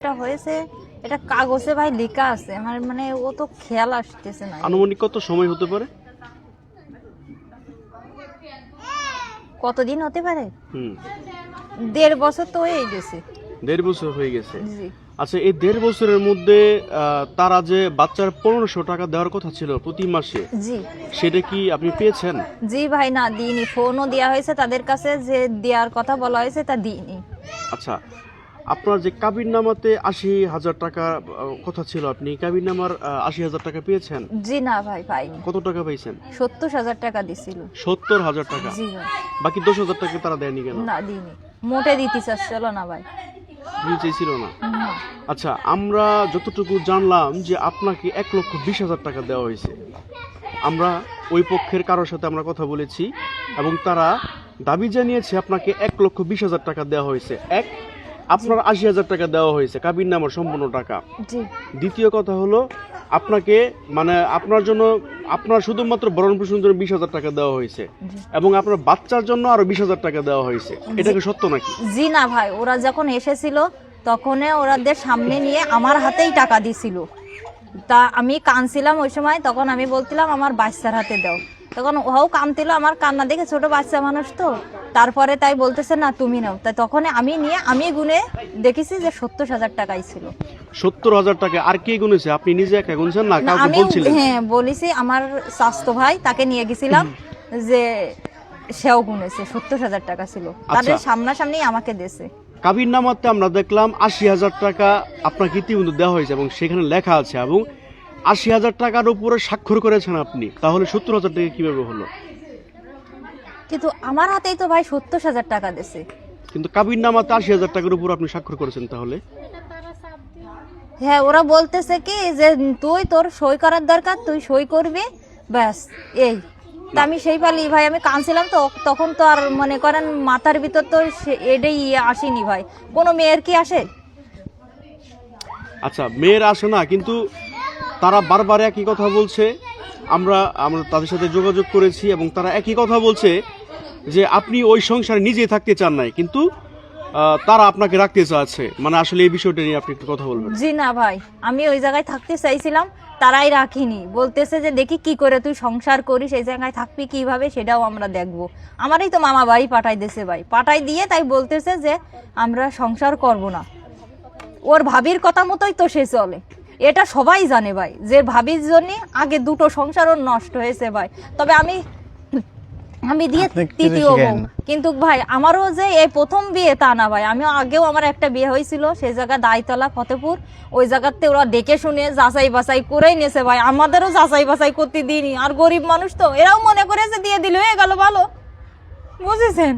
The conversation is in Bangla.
এটা হয়েছে, এটা কাগজে ভাই লেখা আছে, আমার মানে ও তো খেয়াল আসতেছে না। আনুমানিক কত সময় হতে পারে? কতদিন হতে পারে? 1.5 বছর তো হয়ে গেছে। 1.5 বছর হয়ে গেছে। জি। আচ্ছা, এই 1.5 বছরের মধ্যে তারা যে বাচ্চার 1500 টাকা দেওয়ার কথা ছিল প্রতি মাসে, জি সেটা কি আপনি পেয়েছেন? জি ভাই, না দিইনি। ফোনও দেওয়া হয়েছে তাদের কাছে, যে দেওয়ার কথা বলা হয়েছে তা দিইনি। আচ্ছা, আপনার যে কাবিননামাতে 80,000 টাকা কথা ছিল, আপনি কাবিননামার 80,000 টাকা পেয়েছেন? জি না ভাই, পাইনি। কত টাকা পাইছেন? 70,000 টাকা দিছিল। 70,000 টাকা? জি ভাই। বাকি 10,000 টাকা তারা দেয়নি কেন? না দিইনি, মোটে দিতে চাচ্ছিল না ভাই। চেয়েছিল না? না। আচ্ছা, আমরা যতটুকু জানলাম যে আপনাকে 1,20,000 টাকা দেওয়া হয়েছে। আমরা ওই পক্ষের কারোর সাথে আমরা কথা বলেছি এবং তারা দাবি জানিয়েছে আপনাকে 1,20,000 টাকা দেওয়া হয়েছে। আপনার 80,000 টাকা দেওয়া হয়েছে কাবিননামার সম্পূর্ণ টাকা। জি। দ্বিতীয় কথা হলো, আপনাকে মানে আপনার জন্য, আপনার শুধুমাত্র ভরণ পোষণের জন্য 20,000 টাকা দেওয়া হয়েছে এবং আপনার বাচ্চার জন্য আরো 20,000 টাকা দেওয়া হয়েছে। এটা কি সত্য নাকি? জি না ভাই, ওরা যখন এসেছিল তখন ওরাদের সামনে নিয়ে আমার হাতেই টাকা দিছিল। তা আমি কাঁদছিলাম ওই সময়, তখন আমি বলছিলাম আমার বাচ্চার হাতে দাও, তখন ওও কাঁদছিল। আমার কান্না দেখে, ছোট বাচ্চা মানুষ তো, তারপরে তাই বলতেছে না তুমি নাও। তাই তখন আমি নিয়ে আমি গুনে দেখেছি যে 70,000 টাকাই ছিল। 70,000 টাকা আর কে গুনেছে? আপনি নিজে একা গুনছেন না কাউকে আমি বলছিলেন? হ্যাঁ বলেছি, আমার স্বাস্থ্য ভাই তাকে নিয়ে গেছিলাম, যে সেও গুনেছে 70,000 টাকা ছিল। তাদের সামনাসামনি আমাকে দেছে। কাবিননামাতে আমরা দেখলাম 80,000 টাকা আপনাকে ইতিমধ্যে দেওয়া হয়েছে এবং সেখানে লেখা আছে, এবং 80,000 টাকার উপরে স্বাক্ষর করেছেন আপনি। তাহলে 70,000 টাকা কিভাবে হলো? কিন্তু আমার হাতেই তো ভাই 70,000 টাকা দেছে। কিন্তু কাবিননামাতে 80,000 টাকার উপর আপনি স্বাক্ষর করেছেন, তাহলে? হ্যাঁ, ওরা বলতেছে কি যে তুই তোর সই করার দরকার, তুই সই করবি, ব্যাস এই। তা আমি সেই পালি ভাই, আমি কাঁদছিলাম তো তখন, তো আর মনে করেন মাথার ভিতর তো এটাই আসেনি ভাই। কোনো মেয়ের কি আসে? আচ্ছা, মেয়ের আসে না, কিন্তু তারা বারবার একই কথা বলছে। আমরা তাদের সাথে যোগাযোগ করেছি এবং তারা একই কথা বলছে যে আপনি ওই সংসারে নিজেই থাকতে চান নাই, কিন্তু তারা আপনাকে রাখতে চাচ্ছে। মানে আসলে এই বিষয়টা নিয়ে আপনি একটু কথা বলবেন? জি না ভাই, আমি ওই জায়গায় থাকতে চাইছিলাম, তারাই রাখিনি। বলতেছে যে দেখি কি করে তুই সংসার করিস, এই জায়গায় থাকবি কিভাবে সেটাও আমরা দেখবো। আমারই তো মামা বাড়ি পাঠাই দিয়েছে ভাই, পাঠাই দিয়ে তাই বলতেছে যে আমরা সংসার করব না। ওর ভাবির কথা মতোই তো সে চলে, এটা সবাই জানে ভাই, যে ভাবির জন্য আগে 2টো সংসার ওর নষ্ট হয়েছে ভাই। তবে আমি দিয়ে তৃতীয় বউ, কিন্তু ভাই আমারও যে এই প্রথম বিয়ে তা না ভাই। আমি আগেও আমার একটা বিয়ে হয়েছিল, সেই জায়গা দায়তলা ফতেপুর, ওই জায়গাতে ওরা দেখে শুনে যাচাই বাছাই করেই নিয়েছে ভাই। আমাদেরও যাচাই বাছাই করতে দিইনি, আর গরিব মানুষ তো, এরাও মনে করে যে দিয়ে দিলে হয়ে গেল ভালো, বুঝেছেন?